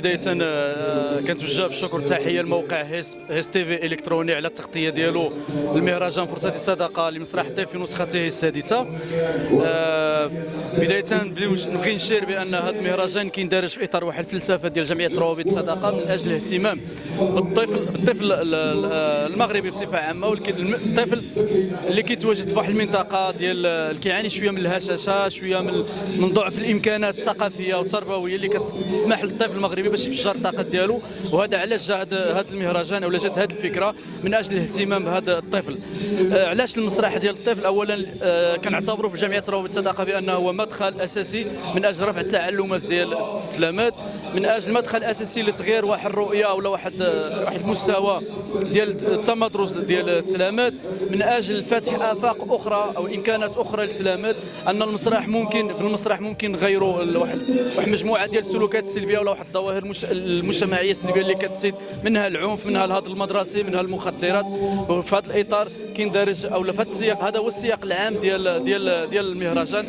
بداية كنتوجه بالشكر والتحية لموقع هيس تيفي إلكتروني على التغطية ديالو المهرجان فرصة الصداقة لمسرح الطيف في نسخته السادسة. بداية نبغي نشير بأن هذا المهرجان كيندرج في إطار واحد الفلسفة ديال جمعية روابط الصداقة من أجل الاهتمام بالطفل المغربي بصفة عامة، والطفل اللي كيتواجد في واحد المنطقة ديال كيعاني شوية من الهشاشة، شوية من ضعف الإمكانات الثقافية والتربوية اللي كتسمح للطفل المغربي باش يفجر الطاقة ديالو. وهذا علاش جا هذا المهرجان ولا جات هذه الفكرة من أجل الاهتمام بهذا الطفل. علاش المسرح ديال الطفل؟ أولا كنعتبروا في جمعية روابط الصداقة بأنه هو مدخل أساسي من أجل رفع التعلمات ديال التلاميذ، من أجل مدخل أساسي لتغيير واحد الرؤية أو واحد المستوى ديال التمدرس ديال التلاميذ، من أجل فتح آفاق أخرى أو إمكانات أخرى للتلاميذ. أن المسرح ممكن نغيروا واحد مجموعة ديال السلوكات السلبية ولا واحد الظواهر المجتمعية السلبية اللي كتزيد، منها العنف، منها الهضر المدرسي، منها المخدرات. وفي هذا الإطار كيندرج أو في هذا السياق، هذا هو السياق العام ديال المهرجان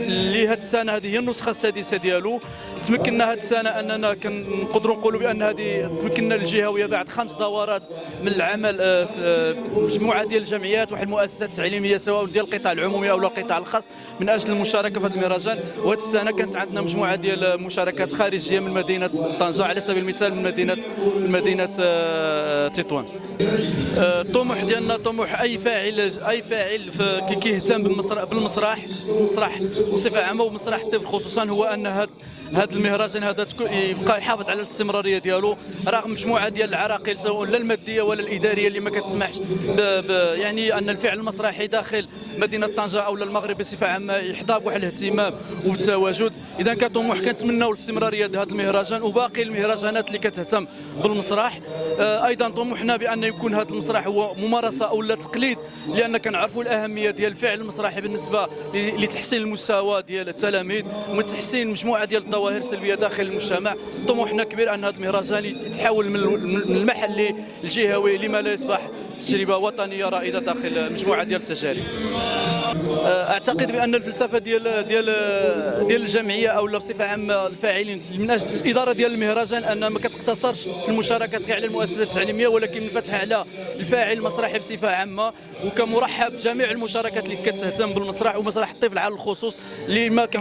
اللي هذه السنة هذه هي النسخة السادسة ديالو. تمكنا هذه السنة أننا كنقدروا نقولوا بأن هذه تمكنا الجهوية بعد 5 دورات من العمل في مجموعة ديال الجمعيات واحد المؤسسات التعليمية سواء ديال القطاع العمومي أو القطاع الخاص من أجل المشاركة في هذا المهرجان. وهذه السنة كانت عندنا مجموعة ديال المشاركات خارجية من مدينة طنجة على سبيل المثال، من مدينة تطوان. الطموح ديالنا طموح أي فاعل كيهتم بالمسرح بصفة عامة ومسرح الطفل خصوصا، هو أن هذا المهرجان هذا يبقى يحافظ على الاستمراريه ديالو رغم مجموعه ديال العراقيل سواء لا الماديه ولا الاداريه اللي ما كتسمحش يعني ان الفعل المسرحي داخل مدينه طنجه او المغرب بصفه عامه يحظى بواحد الاهتمام والتواجد. اذا كطموح كنتمناو الاستمراريه ديال هذا المهرجان وباقي المهرجانات اللي كتهتم بالمسرح. ايضا طموحنا بان يكون هذا المسرح هو ممارسه او لا تقليد، لان كنعرفوا الاهميه ديال الفعل المسرحي بالنسبه لتحسين المستوى ديال التلاميذ وتحسين مجموعه ديال الظواهر السلبيه داخل المجتمع. طموحنا كبير ان هذا المهرجان يتحول من المحلي الجهوي لما لا يصبح تجربه وطنيه رائده داخل مجموعه ديال التجارب. اعتقد بان الفلسفه ديال الجمعيه او بصفه عامه الفاعلين من اجل الاداره ديال المهرجان ان ما كتقتصرش في المشاركات كاع على المؤسسات التعليميه، ولكن الفتح على الفاعل المسرحي بصفه عامه، وكمرحب بجميع المشاركات اللي كتهتم بالمسرح ومسرح الطفل على الخصوص.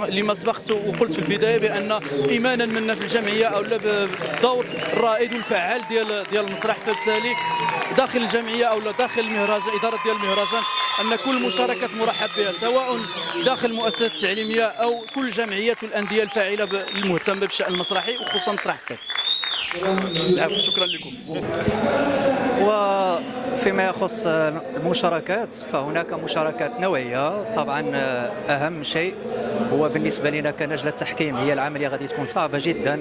لما سبقت وقلت في البدايه بان ايمانا منا في الجمعيه او بالدور الرائد والفعال ديال المسرح، فبالتالي داخل الجمعيه او داخل المهرجان اداره ديال المهرجان ان كل المشاركات مرحب بها سواء داخل المؤسسات التعليميه او كل الجمعيات والانديه الفاعله المهتمه بالشان المسرحي وخصوصا مسرح الطفل. شكرا لكم. وفيما يخص المشاركات فهناك مشاركات نوعيه. طبعا اهم شيء هو بالنسبه لنا كنجله التحكيم هي العمليه غادي تكون صعبه جدا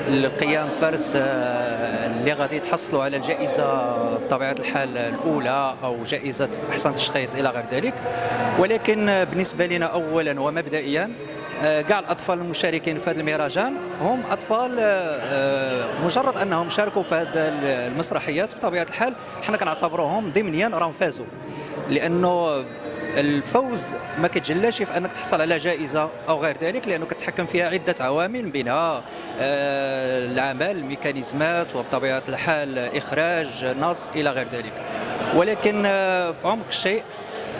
لقيام فرز اللي غادي تحصلوا على الجائزه بطبيعه الحال الاولى او جائزه احسن تشخيص الى غير ذلك. ولكن بالنسبه لنا اولا ومبدئيا كاع الاطفال المشاركين في هذا المهرجان هم اطفال مجرد انهم شاركوا في هذه المسرحيات بطبيعه الحال حنا كنعتبروهم ضمنيا راهم فازوا، لانه الفوز ما كتجلاش في انك تحصل على جائزه او غير ذلك، لانه كتحكم فيها عده عوامل بينها العمل الميكانيزمات وبطبيعه الحال اخراج نص الى غير ذلك. ولكن في عمق الشيء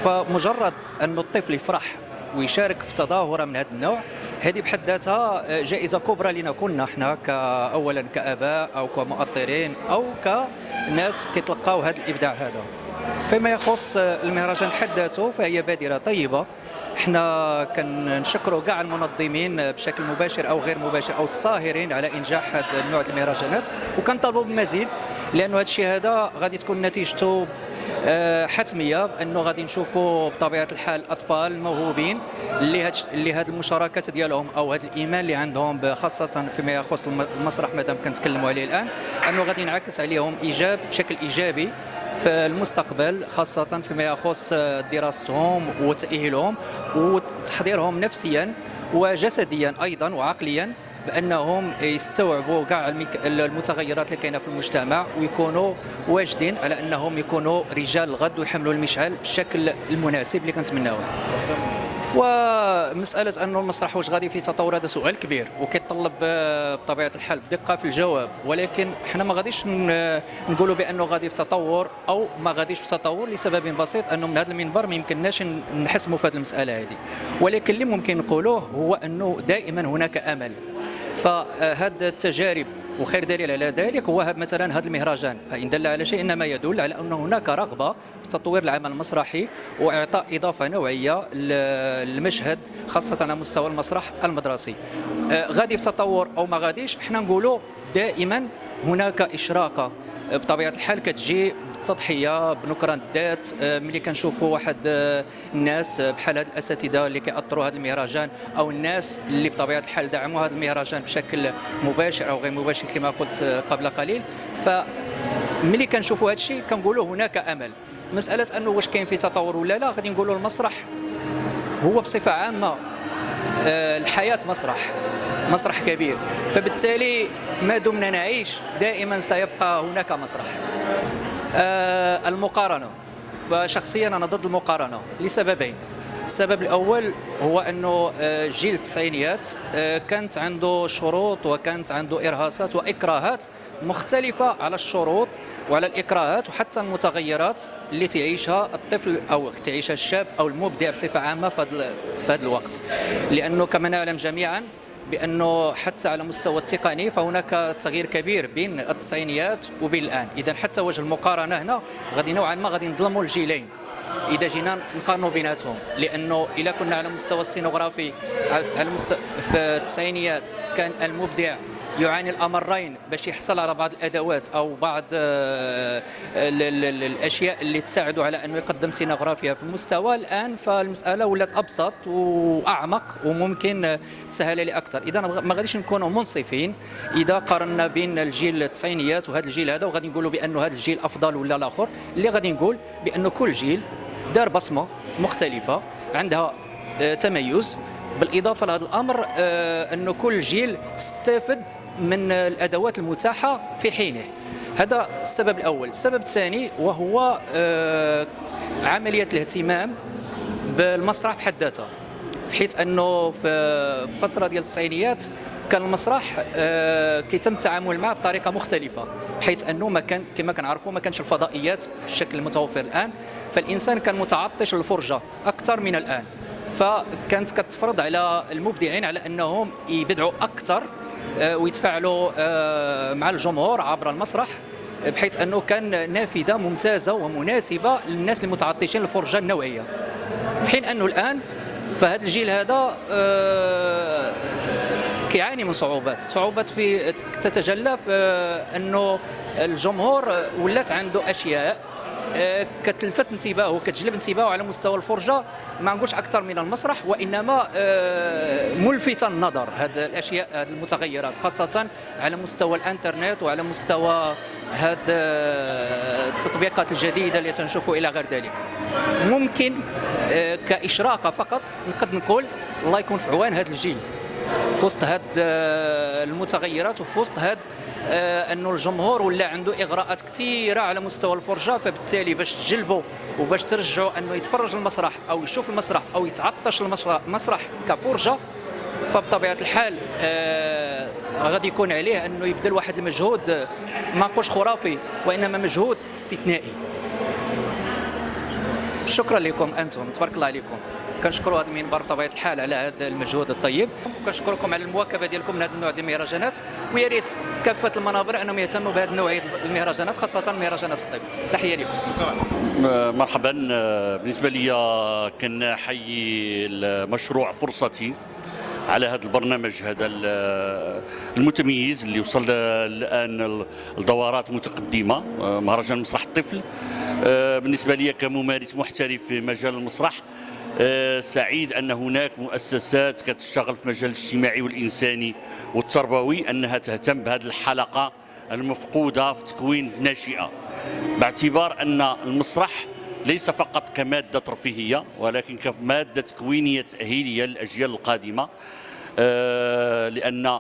فمجرد ان الطفل يفرح ويشارك في تظاهره من هذا النوع هذه بحد ذاتها جائزه كبرى لنا كلنا احنا اولا كاباء او كمؤطرين او كناس كيتلقاو هذا الابداع هذا. فيما يخص المهرجان حد ذاته فهي بادره طيبه، احنا كنشكروا كاع المنظمين بشكل مباشر او غير مباشر او الساهرين على انجاح هذا النوع من المهرجانات، وكنطالبوا بالمزيد لانه هذا الشيء هذا غادي تكون نتيجته حتميه انه غادي نشوفوا بطبيعه الحال اطفال موهوبين اللي هذه المشاركات ديالهم او هذا الايمان اللي عندهم خاصه فيما يخص المسرح مادام كنتكلموا عليه الان انه غادي ينعكس عليهم بشكل ايجابي في المستقبل، خاصه فيما يخص دراستهم وتاهيلهم وتحضيرهم نفسيا وجسديا ايضا وعقليا بانهم يستوعبوا كاع المتغيرات اللي كاينه في المجتمع ويكونوا واجدين على انهم يكونوا رجال الغد ويحملوا المشعل بالشكل المناسب اللي كنتمناوه. ومسألة أنه المسرح واش غادي في تطور هذا سؤال كبير وكيتطلب بطبيعة الحال الدقة في الجواب، ولكن احنا ما غاديش نقولوا بأنه غادي في تطور أو ما غاديش في تطور لسبب بسيط، أنه من هذا المنبر ما يمكنناش نحسموا في هذه المسألة هذه، ولكن اللي ممكن نقولوه هو أنه دائما هناك أمل. فهذا التجارب وخير دليل على ذلك هو مثلا هذا المهرجان، فإن دل على شيء إنما يدل على أن هناك رغبة في تطوير العمل المسرحي وإعطاء إضافة نوعية للمشهد خاصة على مستوى المسرح المدرسي. غادي في تطور أو ما غاديش، احنا نقولوا دائما هناك إشراقة بطبيعة الحال كتجي تضحيه بنكران الذات. ملي كنشوفوا واحد الناس بحال هاد الاساتذه اللي كيأطروا هذا المهرجان او الناس اللي بطبيعه الحال دعموا هذا المهرجان بشكل مباشر او غير مباشر كما قلت قبل قليل، فملي كنشوفوا هذا الشيء كنقولوا هناك امل. مساله انه واش كاين في تطور ولا لا، غادي نقولوا المسرح هو بصفه عامه الحياه مسرح كبير، فبالتالي ما دمنا نعيش دائما سيبقى هناك مسرح. المقارنة، شخصيا أنا ضد المقارنة لسببين. السبب الأول هو أنه جيل التسعينيات كانت عنده شروط وكانت عنده إرهاصات وإكراهات مختلفة على الشروط وعلى الإكراهات وحتى المتغيرات اللي تعيشها الطفل أو تعيشها الشاب أو المبدع بصفة عامة في هذا الوقت، لأنه كما نعلم جميعا بأنه حتى على مستوى التقني فهناك تغيير كبير بين التسعينيات وبين الآن. إذا حتى وجه المقارنة هنا غادي نوعا ما غادي نظلموا الجيلين إذا جينا نقارنوا بيناتهم، لأنه إذا كنا على مستوى السينوغرافي في التسعينيات كان المبدع يعاني الأمرين باش يحصل على بعض الأدوات أو بعض الأشياء اللي تساعده على أنه يقدم سينوغرافيا في المستوى. الآن فالمسألة ولات أبسط وأعمق وممكن تسهل لي أكثر. إذا ما غاديش نكونوا منصفين إذا قارنا بين الجيل التسعينيات وهذا الجيل هذا وغادي نقولوا بأنه هذا الجيل أفضل ولا الآخر. اللي غادي نقول بأنه كل جيل دار بصمة مختلفة عندها تميز، بالإضافة لهذا الأمر أنه كل جيل استفد من الأدوات المتاحة في حينه. هذا السبب الأول. السبب الثاني وهو عملية الاهتمام بالمسرح بحد ذاته، في حيث أنه في فترة ديال التسعينيات كان المسرح كيتم التعامل معه بطريقة مختلفة، بحيث أنه ما كان كما كنعرفوا ما كانش الفضائيات بالشكل المتوفر الآن، فالإنسان كان متعطش للفرجة أكثر من الآن، فكانت كتفرض على المبدعين على أنهم يبدعوا أكثر ويتفاعلوا مع الجمهور عبر المسرح، بحيث أنه كان نافذة ممتازة ومناسبة للناس المتعطشين للفرجة النوعية. في حين أنه الآن فهذا الجيل هذا كيعاني من صعوبات في تتجلى في أنه الجمهور ولات عنده أشياء كتلفت انتباهه وكتجلب انتباهه على مستوى الفرجه، ما نقولش اكثر من المسرح وانما ملفته النظر. هذه الاشياء هذه المتغيرات خاصه على مستوى الانترنت وعلى مستوى هذه التطبيقات الجديده اللي تنشوفوا الى غير ذلك. ممكن كاشراقه فقط نقدر نقول الله يكون في عوان هذا الجيل في وسط هذه المتغيرات وفي وسط هذا انه الجمهور ولا عنده اغراءات كثيره على مستوى الفرجه، فبالتالي باش تجلبوا وباش ترجعوا انه يتفرج المسرح او يشوف المسرح او يتعطش المسرح كفرجه، فبطبيعه الحال غادي يكون عليه انه يبذل واحد المجهود ما نقولش خرافي وانما مجهود استثنائي. شكرا لكم انتم، تبارك الله عليكم. كنشكروا هذا المنبر بطبيعه الحال على هذا المجهود الطيب، وكنشكركم على المواكبه ديالكم لهذا النوع ديال المهرجانات، ويا ريت كافه المنابر انهم يهتموا بهذه النوعيه المهرجانات خاصه مهرجانات الطب. تحيه لكم. مرحبا. بالنسبه لي كنحيي المشروع فرصتي على هذا البرنامج هذا المتميز اللي وصل الان لدورات متقدمه، مهرجان مسرح الطفل. بالنسبه لي كممارس محترف في مجال المسرح سعيد أن هناك مؤسسات كتشتغل في مجال الاجتماعي والإنساني والتربوي أنها تهتم بهذه الحلقة المفقودة في تكوين الناشئة، باعتبار أن المسرح ليس فقط كمادة ترفيهية ولكن كمادة تكوينية تأهيلية للأجيال القادمة. لأن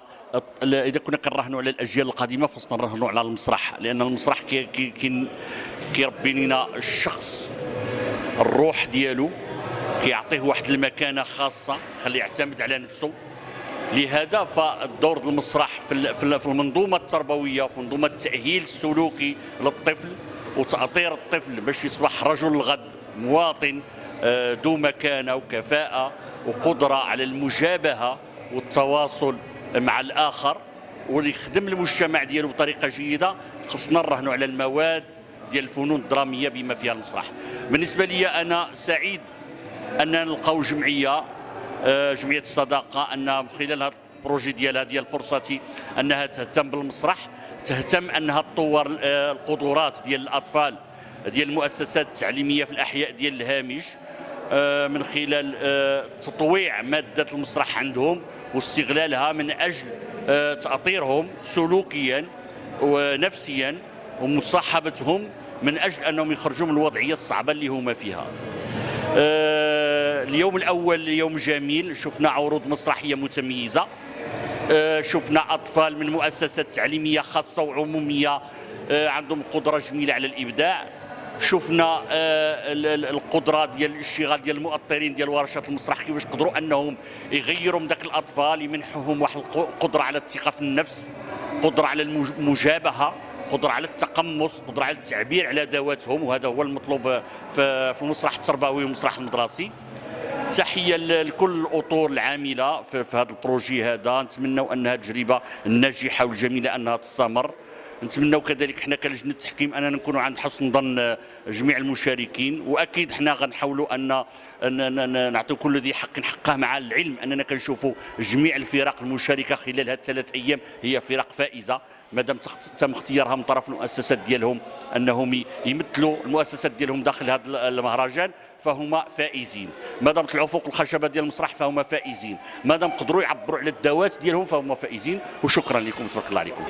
إذا كنا كنراهنوا على الأجيال القادمة فصلنا نراهنوا على المسرح، لأن المسرح كيربي لنا الشخص، الروح ديالو، كيعطيه واحد المكانه خاصه، خليه يعتمد على نفسه. لهذا فالدور المسرح في المنظومه التربويه وفي منظومه التاهيل السلوكي للطفل وتاطير الطفل باش يصبح رجل الغد، مواطن ذو مكانه وكفاءه وقدره على المجابهه والتواصل مع الاخر واللي يخدم المجتمع ديالو بطريقه جيده. خصنا نرهنوا على المواد ديال الفنون الدراميه بما فيها المسرح. بالنسبه لي انا سعيد اننا نلقاو جمعيه الصداقه ان خلال هذا البروجي ديالها ديال فرصتي انها تهتم بالمسرح، تهتم انها تطور القدرات ديال الاطفال ديال المؤسسات التعليميه في الاحياء ديال الهامش من خلال تطويع ماده المسرح عندهم واستغلالها من اجل تاطيرهم سلوكيا ونفسيا ومصاحبتهم من اجل انهم يخرجوا من الوضعيه الصعبه اللي هما فيها. اليوم الاول يوم جميل، شفنا عروض مسرحيه متميزه، شفنا اطفال من مؤسسات تعليميه خاصه وعموميه عندهم قدره جميله على الابداع، شفنا القدره ديال الاشتغال ديال المؤطرين ديال ورشات المسرح كيفاش قدروا انهم يغيروا من ذاك الاطفال، يمنحوهم واحد القدره على الثقه في النفس، قدره على المجابهه، قدره على التقمص، قدره على التعبير على ذواتهم، وهذا هو المطلوب في المسرح التربوي والمسرح المدرسي. تحيه لكل الاطور العامله في هذا البروجي هذا، نتمنوا انها تجربه ناجحه والجميله انها تستمر. نتمنوا كذلك حنا كلجنه التحكيم اننا نكونوا عند حسن ظن جميع المشاركين، واكيد حنا غنحاولوا ان نعطيو كل ذي حق حقه، مع العلم اننا كنشوفوا جميع الفرق المشاركه خلال هذه الثلاث ايام هي فرق فائزه، مادام تم اختيارها من طرف المؤسسات ديالهم انهم يمثلوا المؤسسات ديالهم داخل هذا المهرجان فهما فائزين، مادام طلعوا فوق الخشبه ديال المسرح فهما فائزين، مادام قدروا يعبروا على الذوات ديالهم فهما فائزين. وشكرا لكم، تبارك الله عليكم.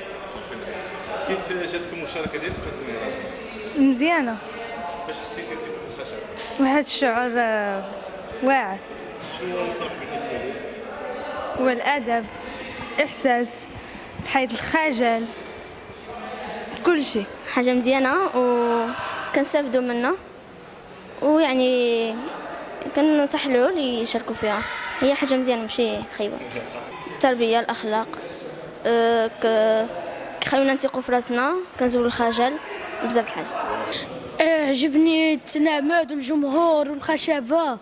كيف جاتكم المشاركه ديالكم في هذا المهرجان؟ مزيانه. باش حسيتي انت بالخشب؟ واحد الشعور واعر. شنو هو المسرح بالنسبه لك؟ هو الادب، احساس، تحيد الخجل، كل شيء. حاجه مزيانه وكنستافدوا منها، ويعني كننصح له اللي يشاركوا فيها، هي حاجه مزيانه ماشي خايبه. التربيه، الاخلاق، كيخليونا نثقوا في راسنا، كنزولوا الخجل، بزاف د الحاجات. عجبني التنامد والجمهور والخشبه.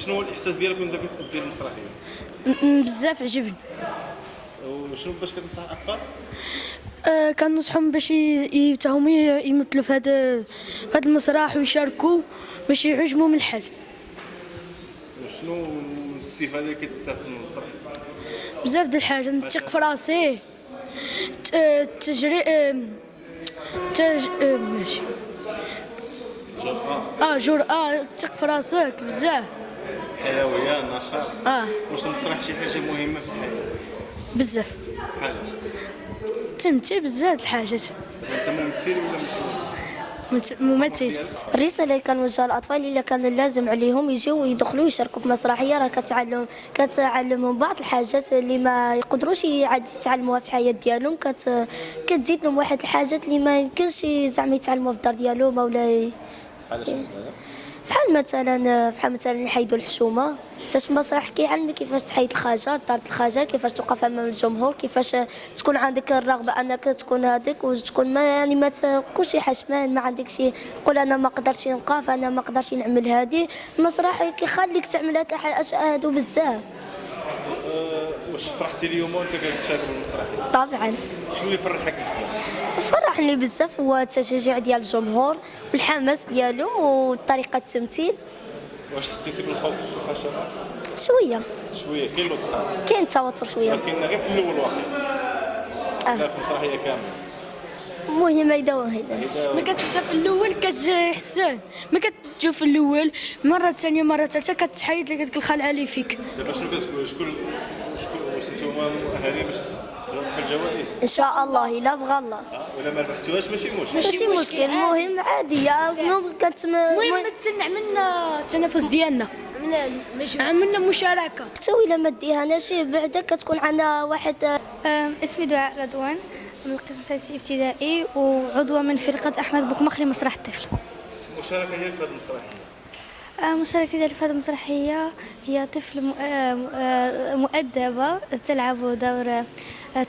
شنو هو الاحساس ديالك وانت كتقدي المسرحيه؟ بزاف عجبني. وشنو باش كتنصح الاطفال؟ كنصحهم باش يتهم يمثلوا في هذا المسرح ويشاركوا باش يعجبوا من الحل. شنو الاستفاده اللي كتستافد من المسرح؟ بزاف د الحاجات، نثق في راسي، ماشي جرأة، تثق في راسك بزاف، حيويه، نشاط. واش المسرح شي حاجه مهمه في الحياه؟ بزاف. بحالاش؟ تمثيل بزاف د الحاجات. انت ممثل ولا ماشي ممثل؟ الرسالة اللي كنوجهها للأطفال اللي كان لازم عليهم يجيو ويدخلوا يشاركوا في مسرحية، راه كتعلمهم بعض الحاجات اللي ما يقدروش يتعلموها في الحياة ديالهم، كتزيد لهم واحد الحاجات اللي ما يمكنش زعما يتعلموها في الدار ديالهم ولا بحال مثلا يحيدوا الحشومه. حتى المسرح كيعلمك كيفاش تحيد الخجل، طرد الخجل، كيفاش توقف امام الجمهور، كيفاش تكون عندك الرغبه انك تكون هذيك وتكون ما تكونش حشمان، ما عندك شي تقول انا ما قدرتش نقف، انا ما قدرتش نعمل هذه. المسرح كيخليك تعمل هادو بزاف. واش فرحتي اليوم وانت كتشارك بالمسرحيه؟ طبعا. شنو اللي فرحك بزاف؟ فرحني بزاف هو التشجيع ديال الجمهور والحماس ديالهم وطريقه التمثيل. واش حسيتي بالخوف في الخشبه؟ شويه كاين لطخ، كاين توتر شويه، ولكن غير في الاول واقع لا في المسرحيه كامله. المهم هيدا ما كتبدا في الاول كتحسن، ما كتجو في الاول مره ثانيه مره ثالثه كتحيد لك ديك الخلعه اللي فيك. دابا شنو كتقول؟ شكون واش نتوما مؤهلين باش تربحوا الجوائز؟ ان شاء الله الا بغى الله. ولا ما ربحتوهاش ماشي مشكل، المهم عاديه. المهم عملنا التنافس ديالنا، عملنا مشاركه. حتى الا ما ديهاناش بعدا كتكون عندنا واحد. اسمي دعاء رضوان من القسم السادس ابتدائي وعضوه من فرقه احمد بوكمخ لمسرح الطفل. المشاركه ديالك في هذه المسرحيه المشاركة ديالي في هذه المسرحية هي طفل مؤدبة تلعب دور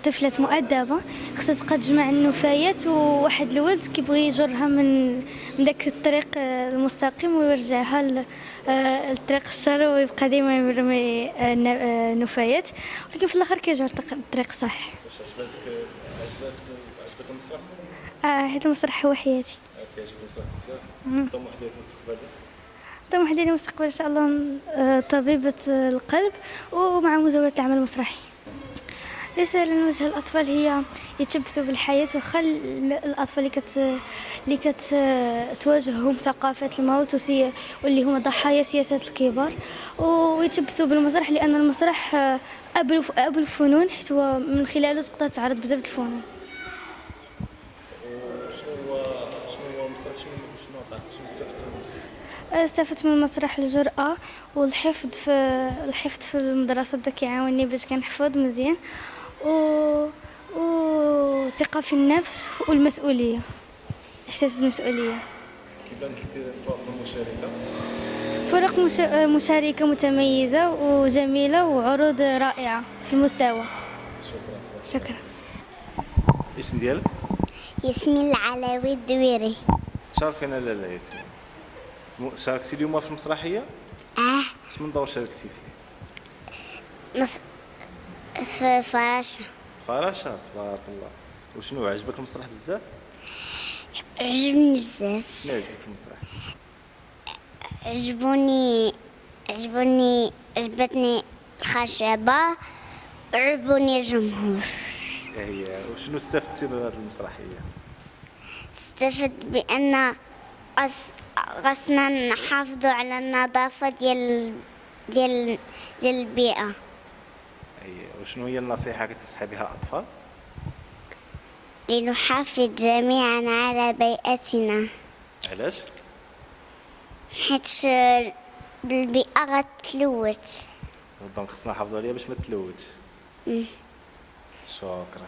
طفلة مؤدبة خصها تبقى تجمع النفايات، وواحد الولد كيبغي يجرها من داك الطريق المستقيم ويرجعها للطريق الشر، ويبقى ديما يرمي النفايات، ولكن في الاخر كيرجع الطريق صحيح. عجبك المسرح؟ حيت المسرح هو حياتي. كيعجبك المسرح بزاف؟ الطموح ديالك المستقبلي؟ الطموح ديالي المستقبل ان شاء الله طبيبة القلب ومع مزاولة العمل المسرحي. رسالة نوجه الأطفال هي يتشبثوا بالحياة، وخا الأطفال اللي كتواجههم ثقافة الموت واللي هما ضحايا سياسات الكبار، ويتشبثوا بالمسرح، لأن المسرح أبو الفنون، حيت هو من خلاله تقدر تعرض بزاف الفنون. شنو هو المسرح؟ شنو عطاك؟ شنو استفدت من المسرح؟ استفدت من المسرح الجرأة والحفظ في المدرسة، بدا كيعاوني باش كنحفظ مزيان، وثقة في النفس والمسؤولية، إحساس بالمسؤولية. كيبان لك الفرق المشاركة؟ فرق مشاركة متميزة وجميلة وعروض رائعة في المستوى. شكرا. الاسم ديالك؟ ياسمين العلاوي الدويري. شارفينا لاله ياسمين، شاركتي اليوم في المسرحية؟ اش من دور شاركتي فيه؟ في فراشة. فراشة، تبارك الله. وشنو عجبك المسرح بزاف؟ عجبني بزاف. شنو عجبك في المسرح؟ عجبتني الخشبة، عجبوني الجمهور. هي وشنو استفدتي من هذه المسرحية؟ استفدت بأن خصنا نحافظوا على النظافة ديال البيئة. وشنو هي النصيحة كتنصحي بها الأطفال؟ لنحافظ جميعا على بيئتنا. علاش؟ حيت البيئة غتلوث، دونك خصنا نحافظوا عليها باش ما تلوثش. شكرا.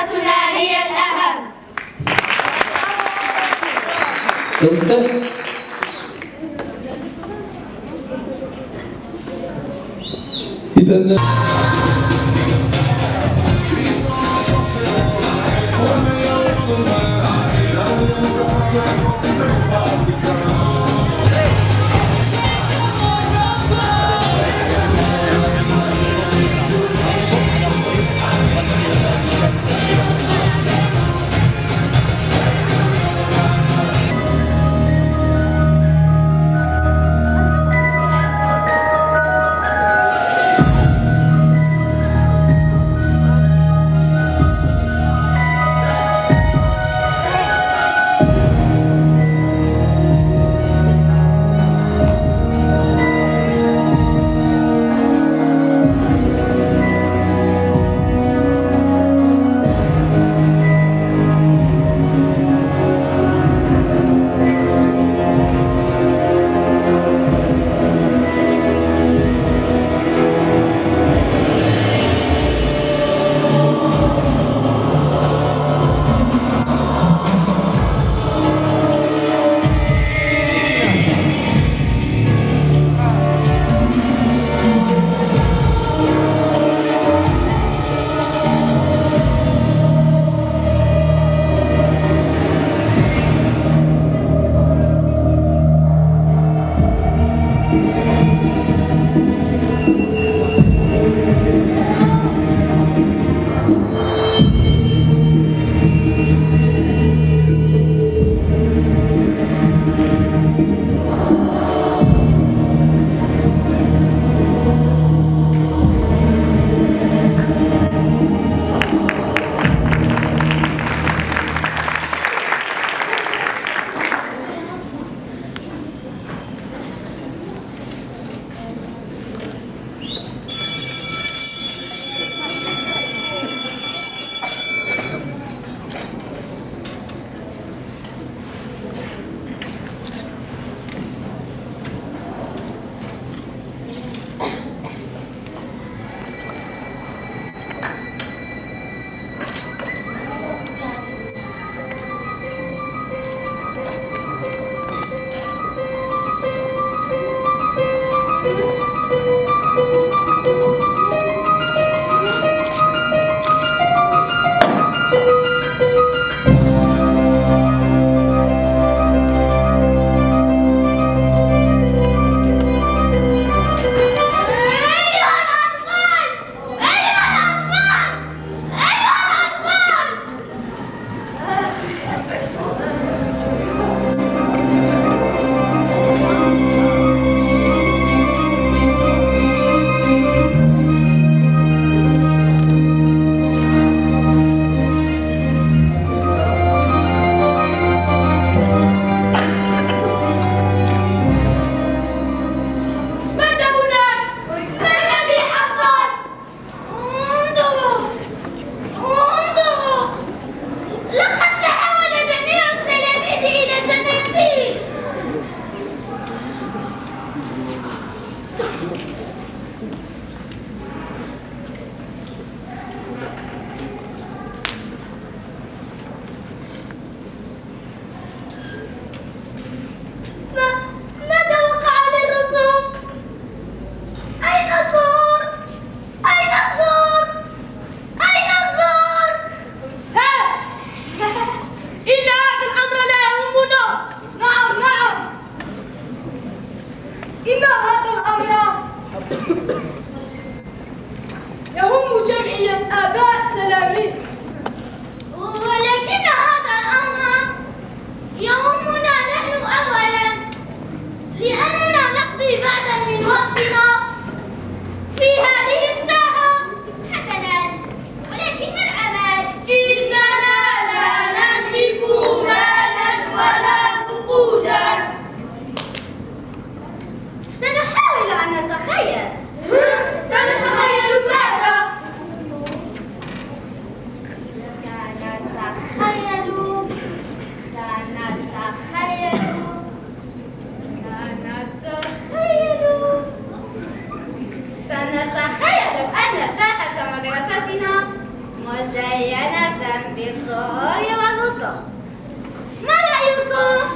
فرصتنا هي الأهم. إذا الضاية والوسخ. ما رأيكم؟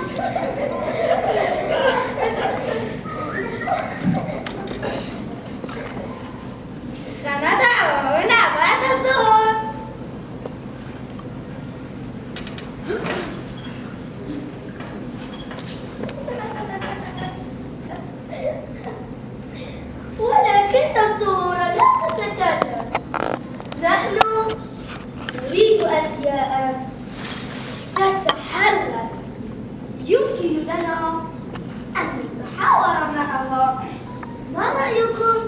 سندعونا بعد الظهر. ولكن الصورة لا تتكلم. نحن نريد أشياء تتحرك. يمكن لنا أن نتحاور معها. ما رأيكم؟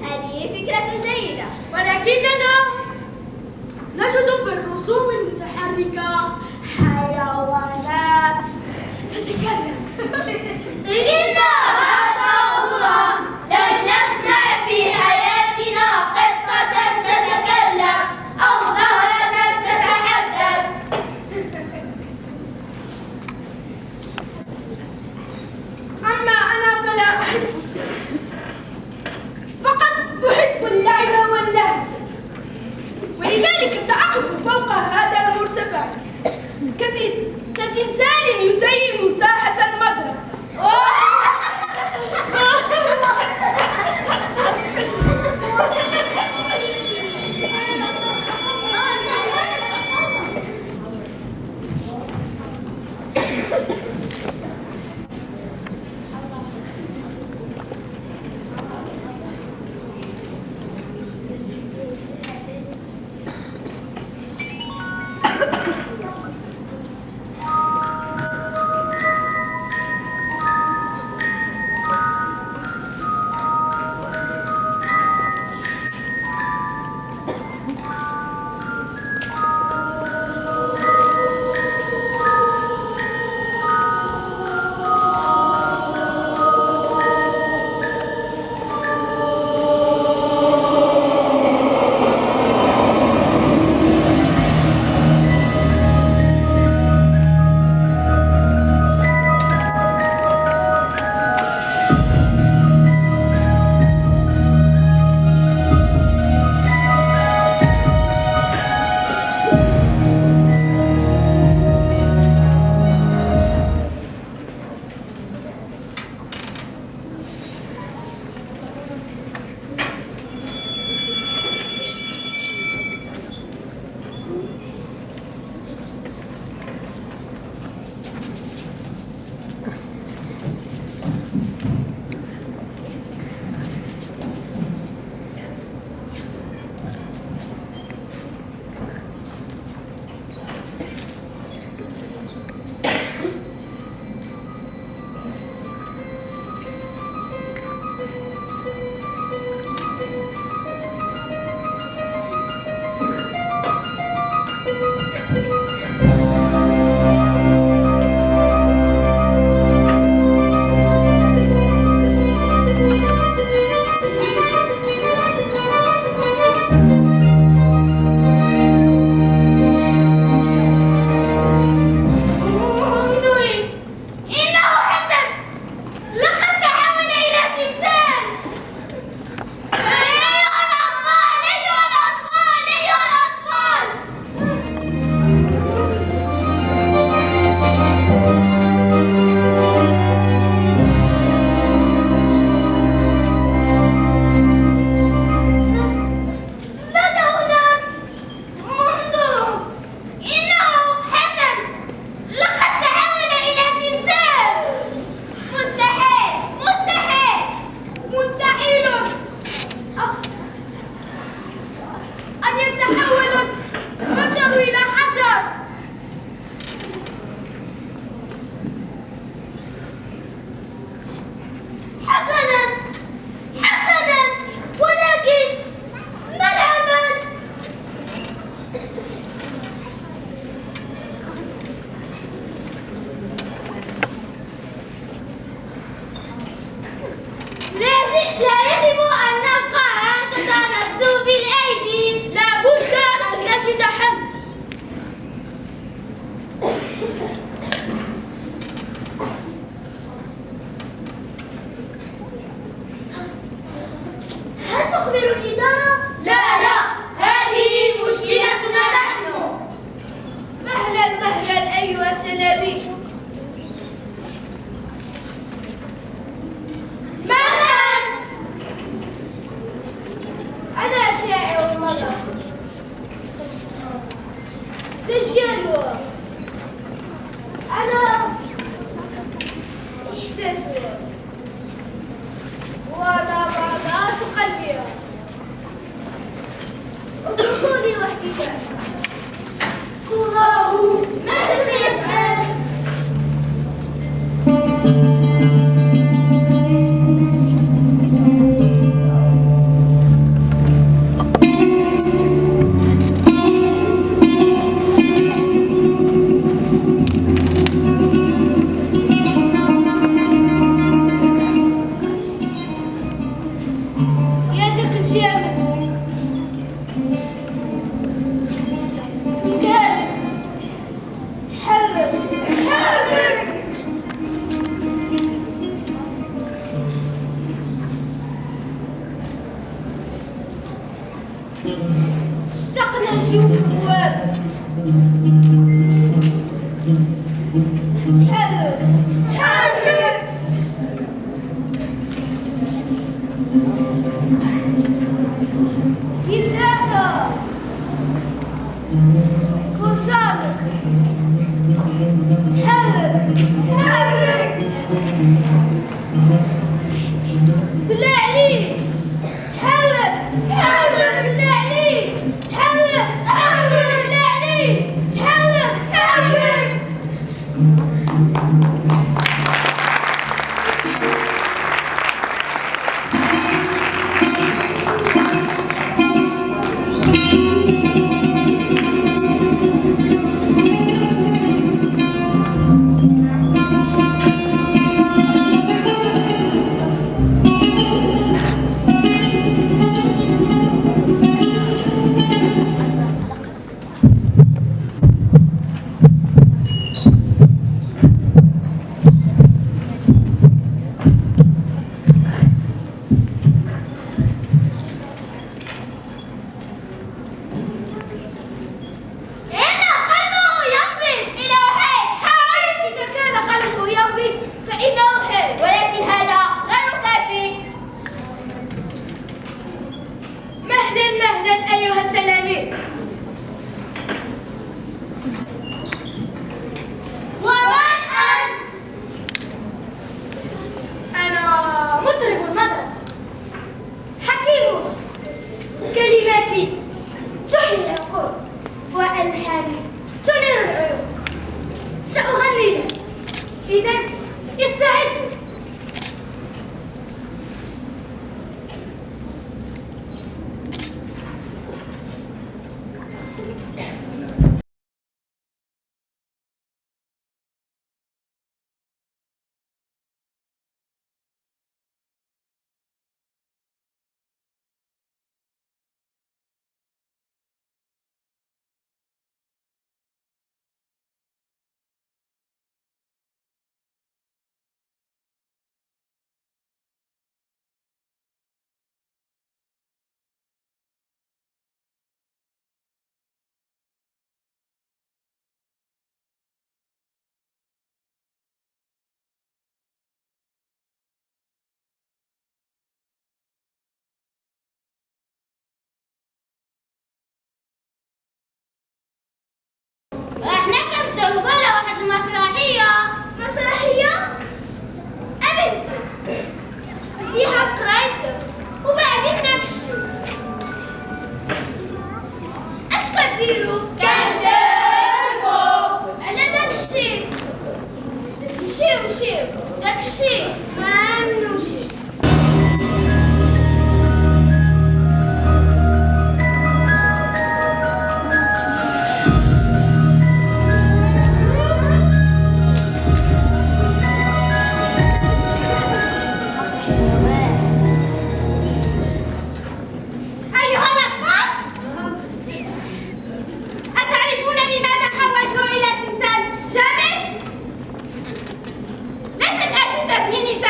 هذه فكرة جيدة. ولكننا نجد في الرسوم المتحركة حيوانات تتكلم. إن هذا هو. لن نسمع في حياتنا قطة تتكلم أو زهرة تتحدث. أما أنا فلا أحب، فقط أحب اللعب واللهو، ولذلك سأقف فوق هذا المرتفع كتمثال يزين ساحة المدرسة. تسود ونبضات قلبها. اتركوني وحدي الله ماذا سيفعل؟ يدك الجامد تحرك تحرك. اشتقنا نشوف البواب. تحرك تحرك. يتهادى فرصانك. تحرك تحرك بالله عليك. تحرك تحرك بالله عليك. تحرك تحرك بالله عليك. تحرك تحرك. تزيين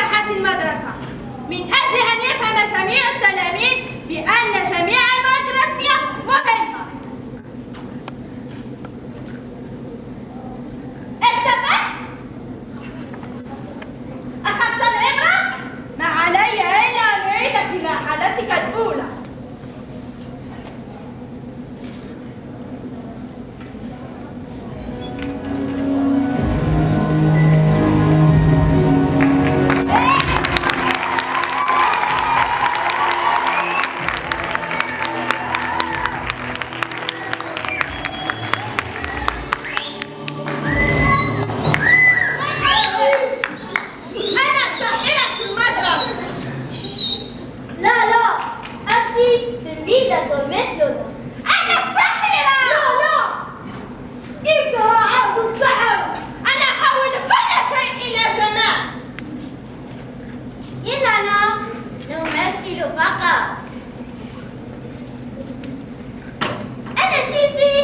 كيلو فقط. أنا سيتي.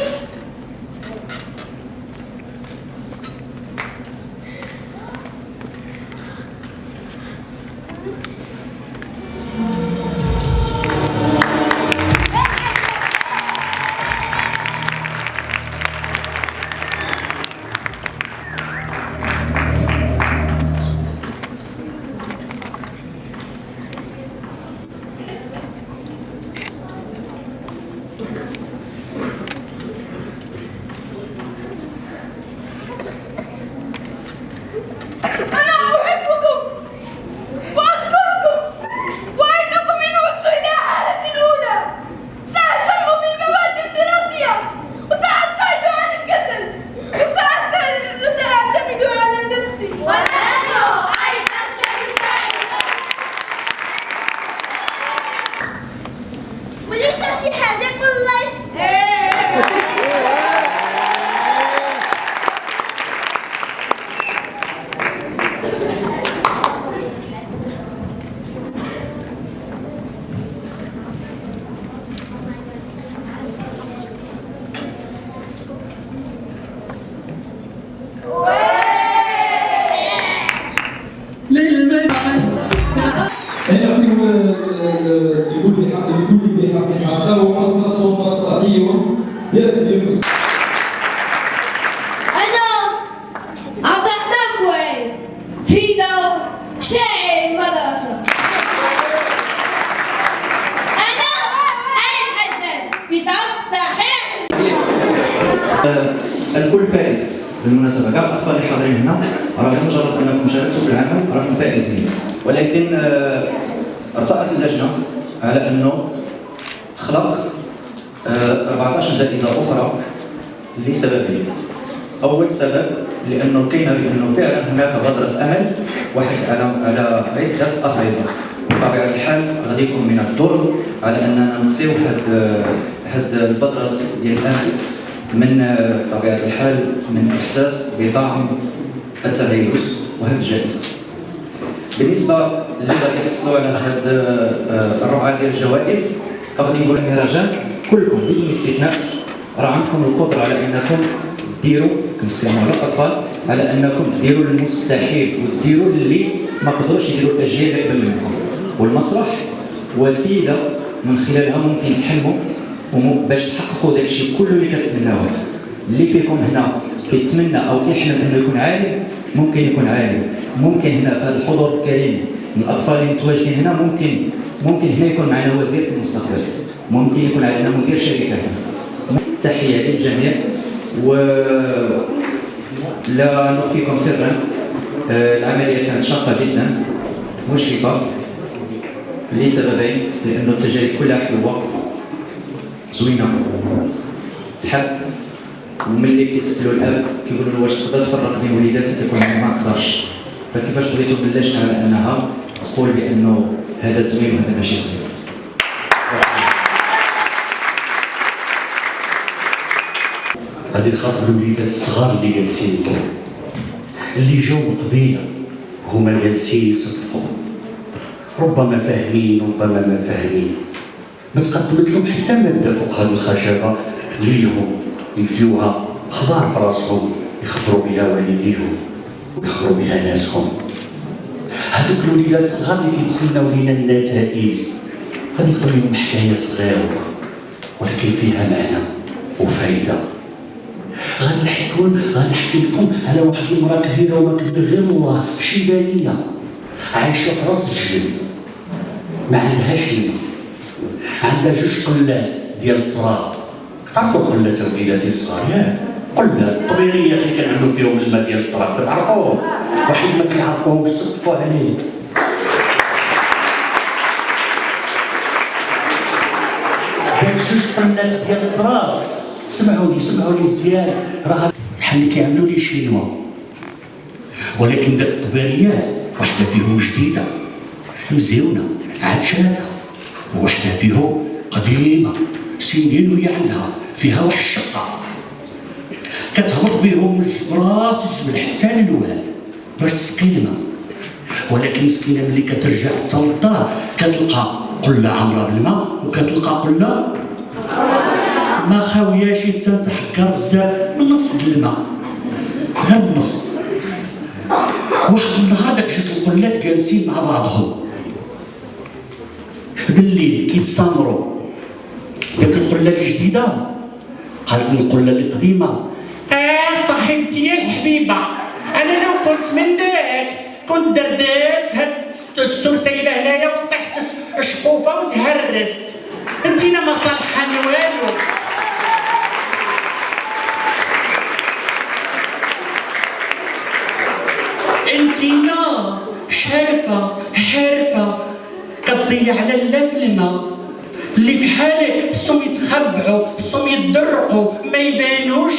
لكل بحق حقه ومخلص مسرحي يأتي. أنا عبد الرحمن بوعيد في دور شاعر المدرسة. أنا الحجاج في دور ساحرة. الكل فائز بالمناسبة، كاع الأطفال اللي حاضرين هنا راهم مجرد أنكم شاركتوا في العمل راهم فائزين، ولكن رأت اللجنة على أنه تخلق 14 جائزة أخرى لسببين. أول سبب لأنه لقينا بأنه فعلا هناك بذرة أمل واحد على عدة أصعدة. بطبيعة الحال غادي يكون من الدور على أننا نقصيو هاد البذرة ديال الأمل من طبيعة الحال من إحساس بطعم التغيز وهذه الجائزة. بالنسبة اللي غادي يحصلوا على هاد الرعاة ديال الجوائز فغادي نقول للمهرجان كلكم بدون استثناء راه عندكم القدرة على أنكم ديروا كنتكلموا على الأطفال على أنكم ديروا المستحيل وديروا اللي ما قدروش يديروا الأجيال اللي قبل منكم، والمسرح وسيلة من خلالها ممكن تحلموا باش تحققوا داك الشيء كله اللي كتمناوه. اللي فيكم هنا كيتمنى او كيحلم انه يكون عالم ممكن يكون عالم، ممكن هنا في هذا الحضور الكريم من الاطفال اللي متواجدين هنا ممكن هنا يكون معنا وزير في المستقبل، ممكن يكون عندنا مدير شركه. تحيه للجميع و لا نخفيكم سرا العمليه كانت شاقه جدا مشرفه لسببين، لانه التجارب كلها حلوه زوينه تحب، وملي كيسالوا الاب كيقولوا له واش تقدر تفرق بين وليداتك كيقول ما نقدرش. فكيفاش بغيتوا باللجنه على انها تقول بانه هذا زوين وهذا ماشي زوين؟ غادي نخاطب الوليدات الصغار اللي جالسين اللي جاو قبيله هما جالسين يصدقوا، ربما فاهمين ربما ما فاهمين. ما تقدمت لهم حتى ماده فوق هذه الخشبه ليهم يديوها خضار في راسهم يخبروا بها والديهم ويخبروا بها ناسهم. هذوك الوليدات الصغار اللي كيتسناو لينا النتائج غادي يكون لهم حكايه صغيره ولكن فيها معنى وفايده. غادي نحكي لكم على واحد المراه كبيره وما كبير غير الله، شيبانيه عايشه في راس الجبل، ما عندهاش الماء، عندها جوج قلات ديال التراب. تعرفوا قلات وليداتي الصغار ياك؟ قلات الطبيعيه اللي كنعملوا فيهم الماء ديال التراب كتعرفوهم؟ واحد ما كيعرفوهمش صدقوا عليه. داك جوج قلات ديال التراب سمعوني مزيان، راه بحال اللي كيعملوا لي شينوا، ولكن داك الطبيعيات واحده فيهم جديده مزيونه عطشاتها، وواحده فيهم قديمه سنين وهي عندها فيها واحد الشقه كتهبط بهم من راس الجبل حتى للواد باش تسقي الماء. ولكن مسكينه ملي كترجع حتى للدار كتلقى قله عامره بالماء وكتلقى قله ما خاوياش حتى تحكر بزاف من نص الماء، غير النص. واحد النهار داك جوج القلات جالسين مع بعضهم بالليل كيتسامروا. داك القله الجديده قالت القله القديمه: صاحبتي يا الحبيبه، انا لو كنت منك كنت دردات في هاد السلسله هنايا وطحت شقوفه وتهرست، انتينا ما صالحان والو. انتينا شارفه حارفه كتضيع على لا في الماء، اللي في حالك خصهم يتخبعوا، خصهم يتدرقوا ما يبانوش.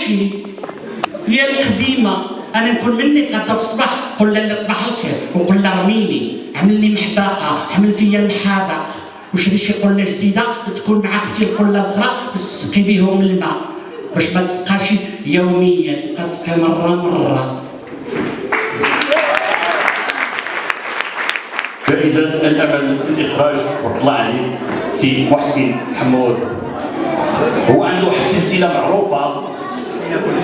يا القديمه انا نكون منك غدا في الصباح قول لا صباح الخير وقول لا رميني، عمل لي محباقه، عمل فيا المحابق، وشري شي قله جديده تكون مع اختي القله الاخرى تسقي بهم الماء باش ما تسقاش يوميا، تبقى تسقي مره. جائزة الأمل في الإخراج وطلع لي سي محسن حمود. هو عنده واحد السلسلة معروفة،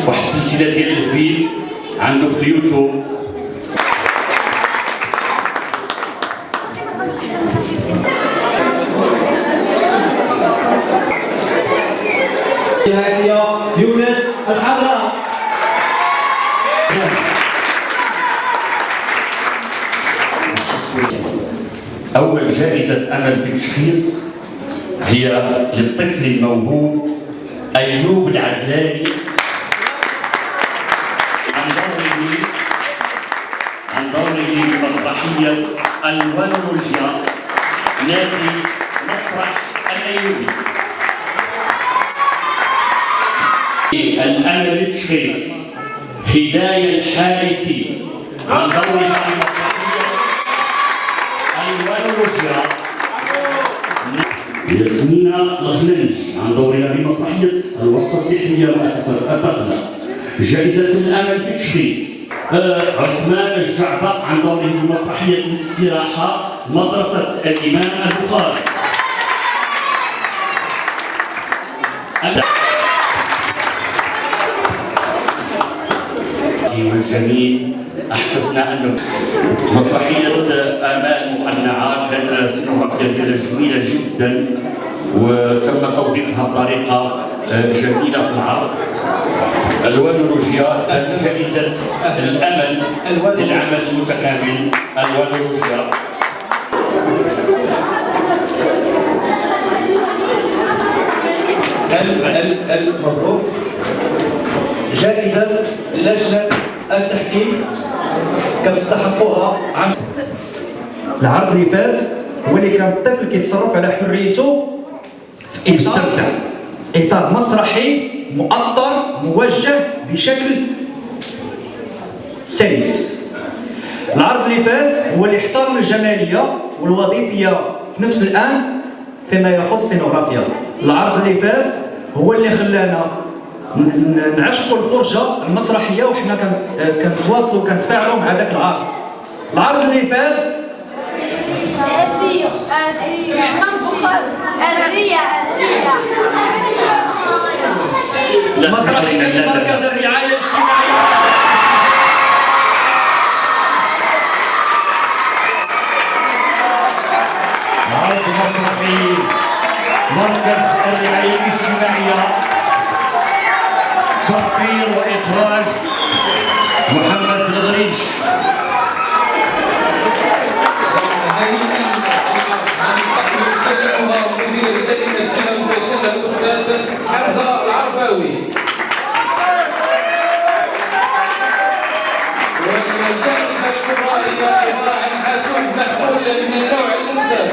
واحد السلسلة ديال الهبيل عنده في اليوتيوب. يونس الحضراء. أول جائزة أمل في التشخيص هي للطفل الموهوب أيوب العدلاني عن دوره بمسرحية الونروجيا نادي مسرح الأيوبي. الأمل التشخيص هداية الحارثي عن دورها بمسرحية الونروجيا. ياسمين الخلنج عن دورها بمسرحية الوصفة السحرية مؤسسة الدخلة. جائزة الأمل في التشخيص عثمان الجعبق عن دوره بمسرحية الاستراحة مدرسة الإمام البخاري. والجميل احسسنا انه مسرحيه امال مقنعه كان سينوغرافيا ديالها جميله جدا وتم توظيفها بطريقه جميله في العرض. الونروجيا جائزه الامل للعمل المتكامل. الونروجيا مبروك. جائزة لجنة التحكيم كتستحقوها. العرض اللي فاز هو اللي كان الطفل كيتصرف على حريته في إطار مسرحي مؤطر موجه بشكل سلس. العرض اللي فاز هو اللي احترم الجمالية والوظيفية في نفس الآن فيما يخص السينوغرافيا. العرض اللي فاز هو اللي خلانا نعشقوا الفرجه المسرحيه وحنا كنتواصلوا وكنتفاعلوا مع ذاك العرض. العرض اللي فاز مسرحيه مركز الرعايه الاجتماعيه. عرض مسرحي مركز الرعايه الاجتماعيه تحضير واخراج محمد الغريش. مدير شركه شيرا المفشله الاستاذ حمزه العرفاوي. والجائزه الكبرى هي عباره عن حاسوب محمول من النوع الممتاز.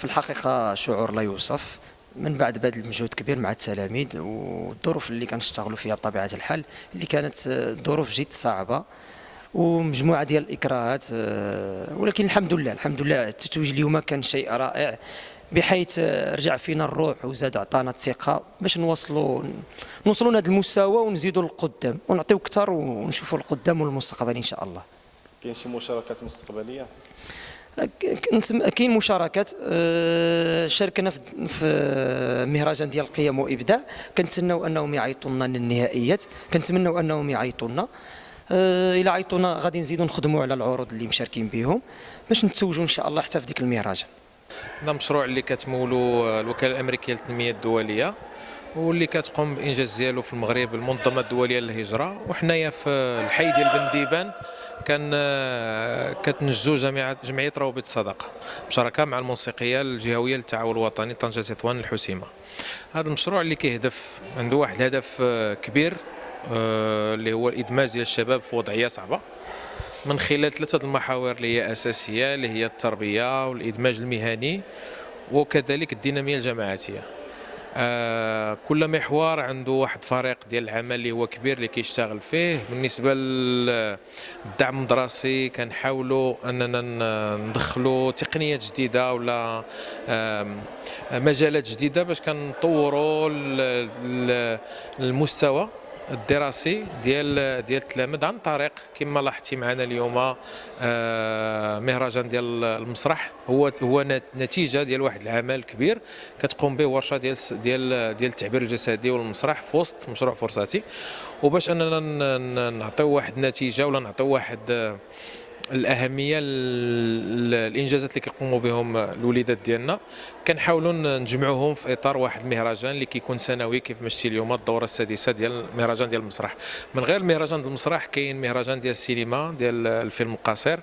الحقيقة شعور لا يوصف من بعد بذل مجهود كبير مع التلاميذ والظروف اللي كنشتغلوا فيها بطبيعة الحال اللي كانت ظروف جد صعبة ومجموعة ديال الإكراهات، ولكن الحمد لله التتويج اليوم كان شيء رائع بحيث رجع فينا الروح وزاد عطانا الثقة باش نوصلوا لهذا المستوى ونزيدوا للقدام ونعطيو أكثر ونشوفوا القدام والمستقبل إن شاء الله. كاين شي مشاركات مستقبليه؟ كاين مشاركات، شاركنا في مهرجان ديال القيم وابداع، كنتسناو انهم يعيطوا لنا للنهائيات، كنتمناو انهم يعيطوا لنا، الى عيطونا غادي نزيدوا نخدموا على العروض اللي مشاركين بهم باش نتزوجوا ان شاء الله حتى في ديك المهرجان. هذا مشروع اللي كتمولو الوكاله الامريكيه للتنميه الدوليه واللي كتقوم بانجاز ديالو في المغرب المنظمه الدوليه للهجره، وحنايا في الحي ديال بن ديبان كتنجزوا جمعيه روابط الصداقه بشراكه مع الموسيقيه الجهويه للتعاون الوطني طنجة تطوان الحسيمه. هذا المشروع اللي كيهدف عنده واحد الهدف كبير اللي هو الادماج ديال الشباب في وضعيه صعبه من خلال 3 المحاور اللي هي اساسيه، اللي هي التربيه والادماج المهني وكذلك الديناميه الجماعاتيه. كل محور عنده واحد فريق ديال العمل اللي هو كبير اللي كيشتغل فيه. بالنسبه للدعم الدراسي كنحاولوا اننا ندخلوا تقنيات جديده ولا مجالات جديده باش كنطوروا المستوى الدراسي ديال التلاميذ عن طريق كما لاحظتي معنا اليوم مهرجان ديال المسرح هو نتيجه ديال واحد العمل كبير كتقوم به ورشه ديال التعبير الجسدي والمسرح في وسط مشروع فرصتي، وباش اننا نعطيو واحد النتيجه ولا نعطيو واحد الاهميه الانجازات اللي كيقوموا بهم الوليدات ديالنا كنحاولوا نجمعوهم في اطار واحد المهرجان اللي كيكون سنوي كيف ما شفتي اليوم الدوره السادسه ديال المهرجان ديال المسرح. من غير المهرجان ديال المسرح كاين مهرجان ديال السينما ديال الفيلم القصير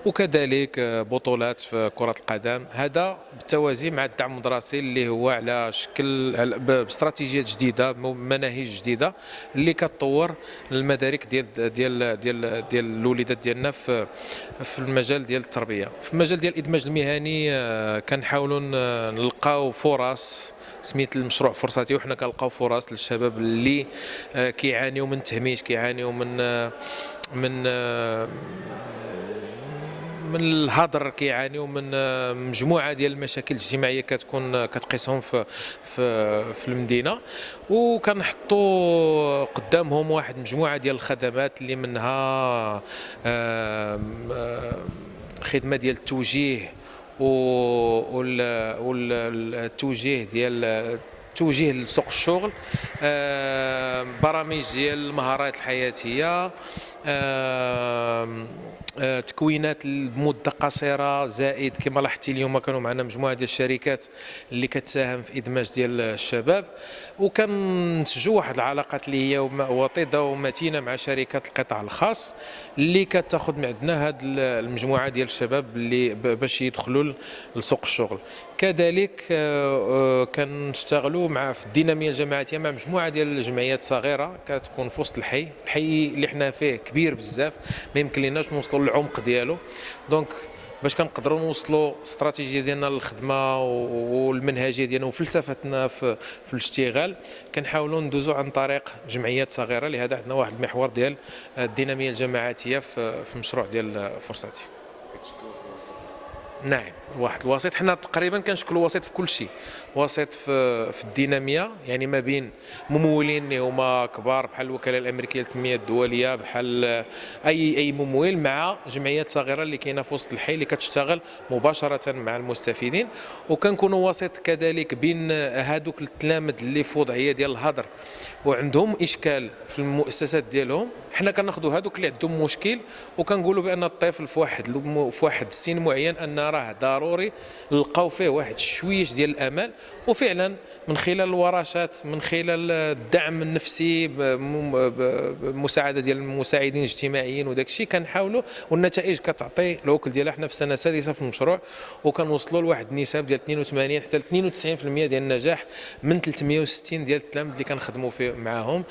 وكذلك بطولات في كرة القدم، هذا بالتوازي مع الدعم الدراسي اللي هو على شكل باستراتيجيات جديده مناهج جديده اللي كتطور المدارك ديال الوليدات ديالنا في المجال ديال التربيه. في المجال ديال الادماج المهني كنحاولوا نلقاو فرص سميت المشروع فرصتي، وحنا كنلقاو فرص للشباب اللي كيعانيوا من التهميش، كيعانيوا من الهدر، كيعانيوا من مجموعه ديال المشاكل الاجتماعيه كتقيسهم في المدينه، وكنحطوا قدامهم واحد مجموعه ديال الخدمات اللي منها خدمه ديال التوجيه والتوجيه ديال توجيه لسوق الشغل، برامج ديال المهارات الحياتيه، تكوينات لمده قصيره، زائد كما لاحظتي اليوم كانوا معنا مجموعه ديال الشركات اللي كتساهم في ادماج ديال الشباب، وكنسجوا واحد العلاقات اللي هي وطيده ومتينه مع شركات القطاع الخاص اللي كتاخذ من عندنا هذه المجموعه ديال الشباب اللي باش يدخلوا لسوق الشغل. كذلك كنشتغلوا في الديناميه الجماعاتيه مع مجموعه ديال الجمعيات صغيره كتكون في وسط الحي اللي حنا فيه كبير بزاف ما يمكن لناش نوصلوا للعمق ديالو. دونك باش كنقدروا نوصلوا الاستراتيجيه ديالنا للخدمه والمنهجيه ديالنا وفلسفتنا في الاشتغال كنحاولوا ندوزوا عن طريق جمعيات صغيره. لهذا عندنا واحد المحور ديال الديناميه الجماعاتيه في مشروع ديال فرصتي. نعم، واحد الوسيط، حنا تقريبا كنشكلوا وسيط في كل شيء، وسيط في الديناميه يعني ما بين ممولين اللي هما كبار بحال الوكاله الامريكيه للتنميه الدوليه، بحال اي ممول، مع جمعيات صغيره اللي كاينه في وسط الحي اللي كتشتغل مباشره مع المستفيدين، وكنكونوا وسيط كذلك بين هادوك التلامذ اللي في وضعيه ديال الهدر وعندهم اشكال في المؤسسات ديالهم. حنا كناخذوا هادوك اللي عندهم مشكل وكنقولوا بان الطفل في واحد السن معين ان راه ضروري نلقاو فيه واحد الشويش ديال الامل، وفعلا من خلال الورشات، من خلال الدعم النفسي، بمساعده ديال المساعدين الاجتماعيين وداك الشيء كنحاولوا، والنتائج كتعطي الوكل ديالها. حنا في السنه السادسه في المشروع وكنوصلوا لواحد النسب ديال 82 حتى 92% ديال النجاح من 360 ديال التلاميذ اللي كنخدموا فيه معاهم.